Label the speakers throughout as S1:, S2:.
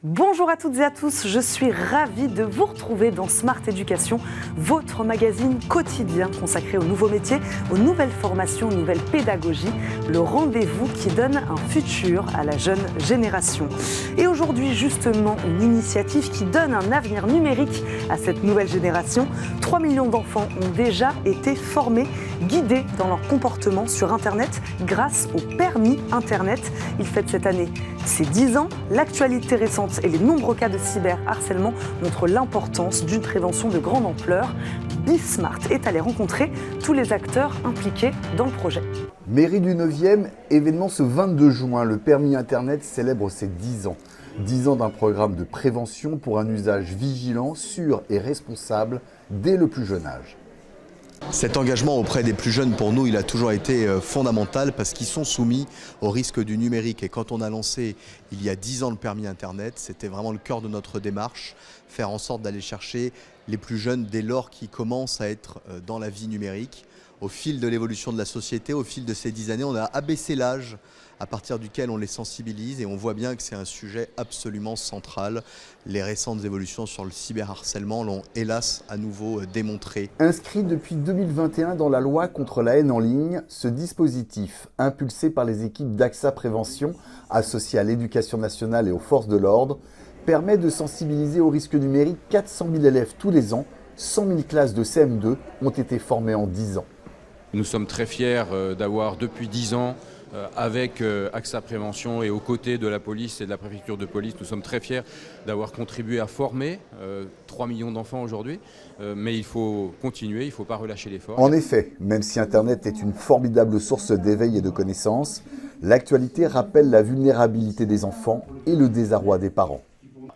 S1: Bonjour à toutes et à tous, je suis ravie de vous retrouver dans Smart Education, votre magazine quotidien consacré aux nouveaux métiers, aux nouvelles formations, aux nouvelles pédagogies, le rendez-vous qui donne un futur à la jeune génération. Et aujourd'hui, justement, une initiative qui donne un avenir numérique à cette nouvelle génération. 3 millions d'enfants ont déjà été formés, guidés dans leur comportement sur Internet grâce au permis Internet. Il fête cette année ses 10 ans. L'actualité récente et les nombreux cas de cyberharcèlement montrent l'importance d'une prévention de grande ampleur. BeSmart est allé rencontrer tous les acteurs impliqués dans le projet.
S2: Mairie du 9e, événement ce 22 juin, le permis Internet célèbre ses 10 ans. 10 ans d'un programme de prévention pour un usage vigilant, sûr et responsable dès le plus jeune âge.
S3: Cet engagement auprès des plus jeunes, pour nous, il a toujours été fondamental parce qu'ils sont soumis au risque du numérique. Et quand on a lancé il y a 10 ans le permis Internet, c'était vraiment le cœur de notre démarche, faire en sorte d'aller chercher les plus jeunes dès lors qu'ils commencent à être dans la vie numérique. Au fil de l'évolution de la société, au fil de ces 10 années, on a abaissé l'âge à partir duquel on les sensibilise et on voit bien que c'est un sujet absolument central. Les récentes évolutions sur le cyberharcèlement l'ont hélas à nouveau démontré.
S2: Inscrit depuis 2021 dans la loi contre la haine en ligne, ce dispositif, impulsé par les équipes d'AXA Prévention, associées à l'Éducation nationale et aux forces de l'ordre, permet de sensibiliser au risque numérique 400 000 élèves tous les ans. 100 000 classes de CM2 ont été formées en 10 ans.
S4: Nous sommes très fiers d'avoir depuis 10 ans, avec AXA Prévention et aux côtés de la police et de la préfecture de police, nous sommes très fiers d'avoir contribué à former 3 millions d'enfants aujourd'hui. Mais il faut continuer, il ne faut pas relâcher l'effort.
S2: En effet, même si Internet est une formidable source d'éveil et de connaissances, l'actualité rappelle la vulnérabilité des enfants et le désarroi des parents.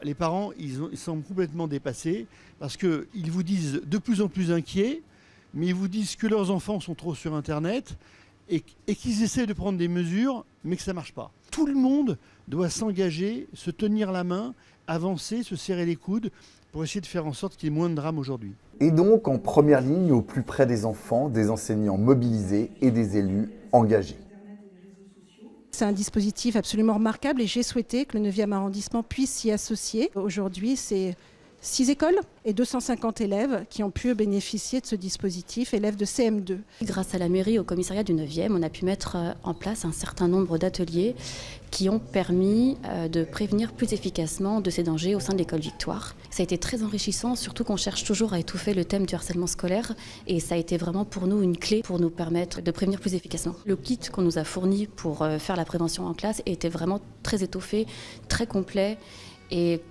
S5: Les parents, ils semblent complètement dépassés parce qu'ils vous disent de plus en plus inquiets, mais ils vous disent que leurs enfants sont trop sur Internet et qu'ils essaient de prendre des mesures, mais que ça ne marche pas. Tout le monde doit s'engager, se tenir la main, avancer, se serrer les coudes pour essayer de faire en sorte qu'il y ait moins de drames aujourd'hui.
S2: Et donc, en première ligne, au plus près des enfants, des enseignants mobilisés et des élus engagés.
S6: C'est un dispositif absolument remarquable et j'ai souhaité que le 9e arrondissement puisse s'y associer. Aujourd'hui, c'est 6 écoles et 250 élèves qui ont pu bénéficier de ce dispositif, élèves de CM2.
S7: Grâce à la mairie, au commissariat du 9e, on a pu mettre en place un certain nombre d'ateliers qui ont permis de prévenir plus efficacement de ces dangers au sein de l'école Victoire. Ça a été très enrichissant, surtout qu'on cherche toujours à étouffer le thème du harcèlement scolaire et ça a été vraiment pour nous une clé pour nous permettre de prévenir plus efficacement. Le kit qu'on nous a fourni pour faire la prévention en classe était vraiment très étoffé, très complet et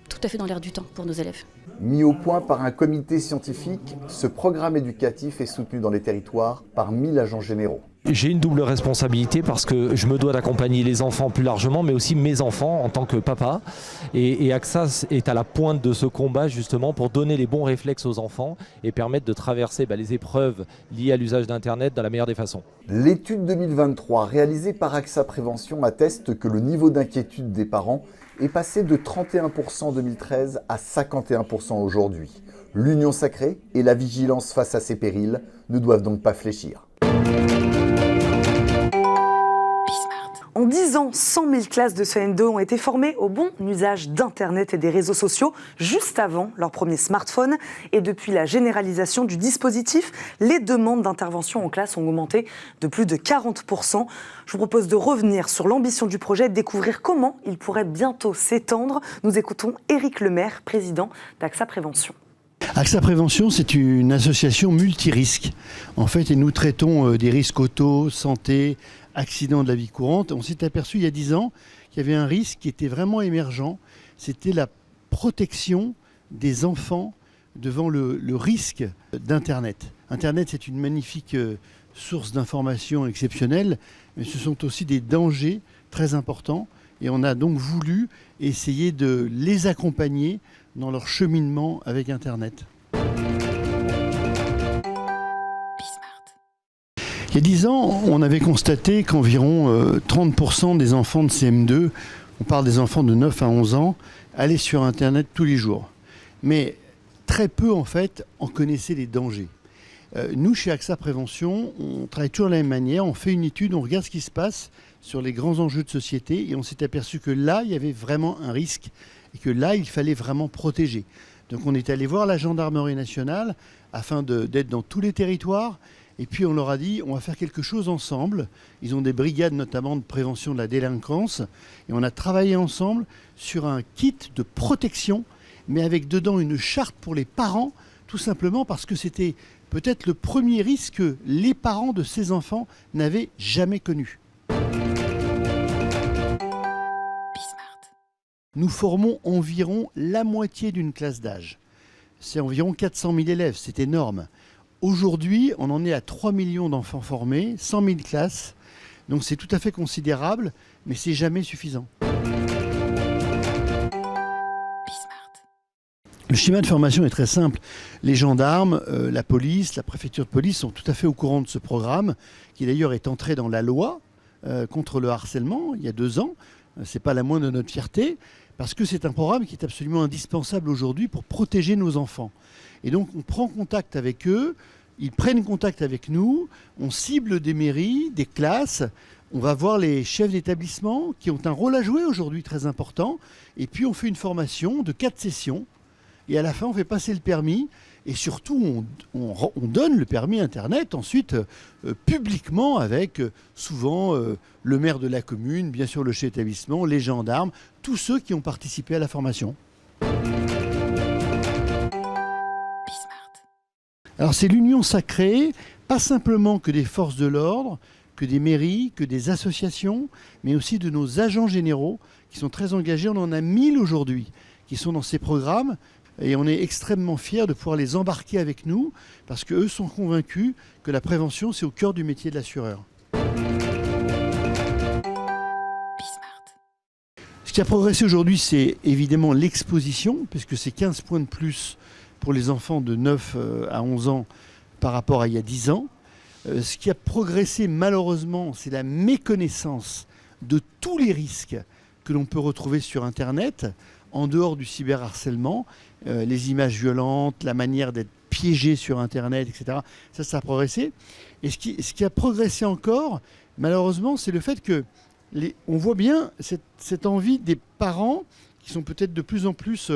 S7: tout à fait dans l'air du temps pour nos élèves.
S2: Mis au point par un comité scientifique, ce programme éducatif est soutenu dans les territoires par 1000 agents généraux.
S8: J'ai une double responsabilité parce que je me dois d'accompagner les enfants plus largement, mais aussi mes enfants en tant que papa. Et AXA est à la pointe de ce combat justement pour donner les bons réflexes aux enfants et permettre de traverser les épreuves liées à l'usage d'Internet de la meilleure des façons.
S2: L'étude 2023 réalisée par AXA Prévention atteste que le niveau d'inquiétude des parents est passé de 31% en 2013 à 51% aujourd'hui. L'union sacrée et la vigilance face à ces périls ne doivent donc pas fléchir.
S1: En 10 ans, 100 000 classes de CM2 ont été formées au bon usage d'Internet et des réseaux sociaux juste avant leur premier smartphone. Et depuis la généralisation du dispositif, les demandes d'intervention en classe ont augmenté de plus de 40%. Je vous propose de revenir sur l'ambition du projet et de découvrir comment il pourrait bientôt s'étendre. Nous écoutons Éric Lemaire, président d'AXA Prévention.
S5: AXA Prévention, c'est une association multirisque. En fait, et nous traitons des risques auto, santé, accidents de la vie courante. On s'est aperçu il y a 10 ans qu'il y avait un risque qui était vraiment émergent. C'était la protection des enfants devant le risque d'Internet. Internet, c'est une magnifique source d'informations exceptionnelle, mais ce sont aussi des dangers très importants. Et on a donc voulu essayer de les accompagner dans leur cheminement avec Internet. Il y a 10 ans, on avait constaté qu'environ 30% des enfants de CM2, on parle des enfants de 9 à 11 ans, allaient sur Internet tous les jours. Mais très peu, en fait, en connaissaient les dangers. Nous, chez AXA Prévention, on travaille toujours de la même manière. On fait une étude, on regarde ce qui se passe sur les grands enjeux de société et on s'est aperçu que là, il y avait vraiment un risque et que là, il fallait vraiment protéger. Donc on est allé voir la gendarmerie nationale afin d'être dans tous les territoires. Et puis on leur a dit, on va faire quelque chose ensemble. Ils ont des brigades notamment de prévention de la délinquance. Et on a travaillé ensemble sur un kit de protection, mais avec dedans une charte pour les parents, tout simplement parce que c'était peut-être le premier risque que les parents de ces enfants n'avaient jamais connu. Nous formons environ la moitié d'une classe d'âge. C'est environ 400 000 élèves, c'est énorme. Aujourd'hui, on en est à 3 millions d'enfants formés, 100 000 classes. Donc c'est tout à fait considérable, mais c'est jamais suffisant. Le schéma de formation est très simple. Les gendarmes, la police, la préfecture de police sont tout à fait au courant de ce programme, qui d'ailleurs est entré dans la loi contre le harcèlement il y a 2 ans. Ce n'est pas la moindre de notre fierté, parce que c'est un programme qui est absolument indispensable aujourd'hui pour protéger nos enfants. Et donc on prend contact avec eux, ils prennent contact avec nous, on cible des mairies, des classes, on va voir les chefs d'établissement qui ont un rôle à jouer aujourd'hui très important, et puis on fait une formation de 4 sessions, et à la fin on fait passer le permis, et surtout on donne le permis Internet ensuite publiquement avec souvent le maire de la commune, bien sûr le chef d'établissement, les gendarmes, tous ceux qui ont participé à la formation. Alors c'est l'union sacrée, pas simplement que des forces de l'ordre, que des mairies, que des associations, mais aussi de nos agents généraux qui sont très engagés. On en a 1000 aujourd'hui qui sont dans ces programmes. Et on est extrêmement fiers de pouvoir les embarquer avec nous parce qu'eux sont convaincus que la prévention, c'est au cœur du métier de l'assureur. Ce qui a progressé aujourd'hui, c'est évidemment l'exposition, puisque c'est 15 points de plus pour les enfants de 9 à 11 ans par rapport à il y a 10 ans. Ce qui a progressé malheureusement, c'est la méconnaissance de tous les risques que l'on peut retrouver sur Internet, en dehors du cyberharcèlement, les images violentes, la manière d'être piégé sur Internet, etc. Ça a progressé. Et ce qui a progressé encore, malheureusement, c'est le fait que on voit bien cette envie des parents qui sont peut-être de plus en plus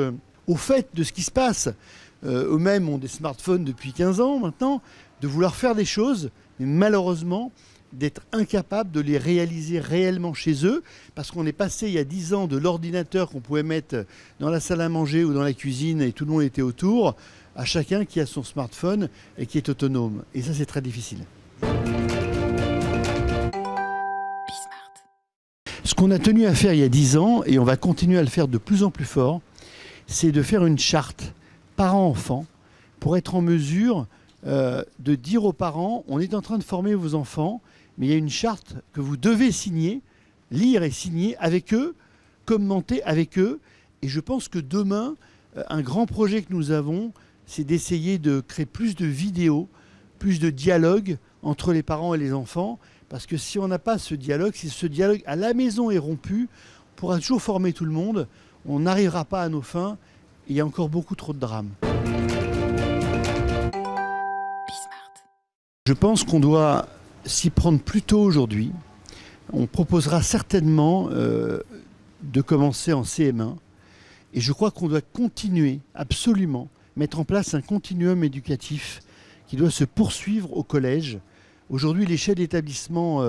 S5: au fait de ce qui se passe. Eux-mêmes ont des smartphones depuis 15 ans maintenant, de vouloir faire des choses, mais malheureusement, d'être incapables de les réaliser réellement chez eux, parce qu'on est passé il y a 10 ans de l'ordinateur qu'on pouvait mettre dans la salle à manger ou dans la cuisine et tout le monde était autour, à chacun qui a son smartphone et qui est autonome. Et ça, c'est très difficile. Ce qu'on a tenu à faire il y a 10 ans, et on va continuer à le faire de plus en plus fort, c'est de faire une charte parents-enfants pour être en mesure de dire aux parents, on est en train de former vos enfants, mais il y a une charte que vous devez signer, lire et signer avec eux, commenter avec eux. Et je pense que demain, un grand projet que nous avons, c'est d'essayer de créer plus de vidéos, plus de dialogue entre les parents et les enfants. Parce que si on n'a pas ce dialogue, si ce dialogue à la maison est rompu, on pourra toujours former tout le monde, on n'arrivera pas à nos fins, et il y a encore beaucoup trop de drames. Je pense qu'on doit s'y prendre plus tôt aujourd'hui. On proposera certainement de commencer en CM1. Et je crois qu'on doit continuer, absolument, mettre en place un continuum éducatif qui doit se poursuivre au collège. Aujourd'hui, les chefs d'établissement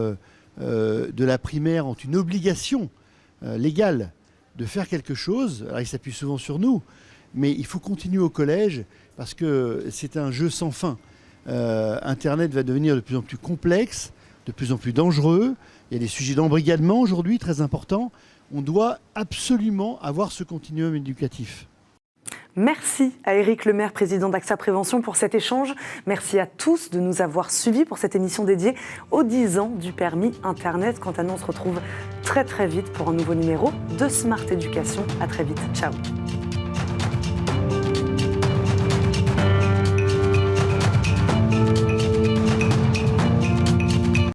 S5: de la primaire ont une obligation légale de faire quelque chose. Alors, ils s'appuient souvent sur nous, mais il faut continuer au collège parce que c'est un jeu sans fin. Internet va devenir de plus en plus complexe, de plus en plus dangereux. Il y a des sujets d'embrigadement aujourd'hui très importants. On doit absolument avoir ce continuum éducatif.
S1: Merci à Éric Lemaire, président d'AXA Prévention, pour cet échange. Merci à tous de nous avoir suivis pour cette émission dédiée aux 10 ans du permis Internet. Quant à nous, on se retrouve très très vite pour un nouveau numéro de Smart Éducation. À très vite. Ciao.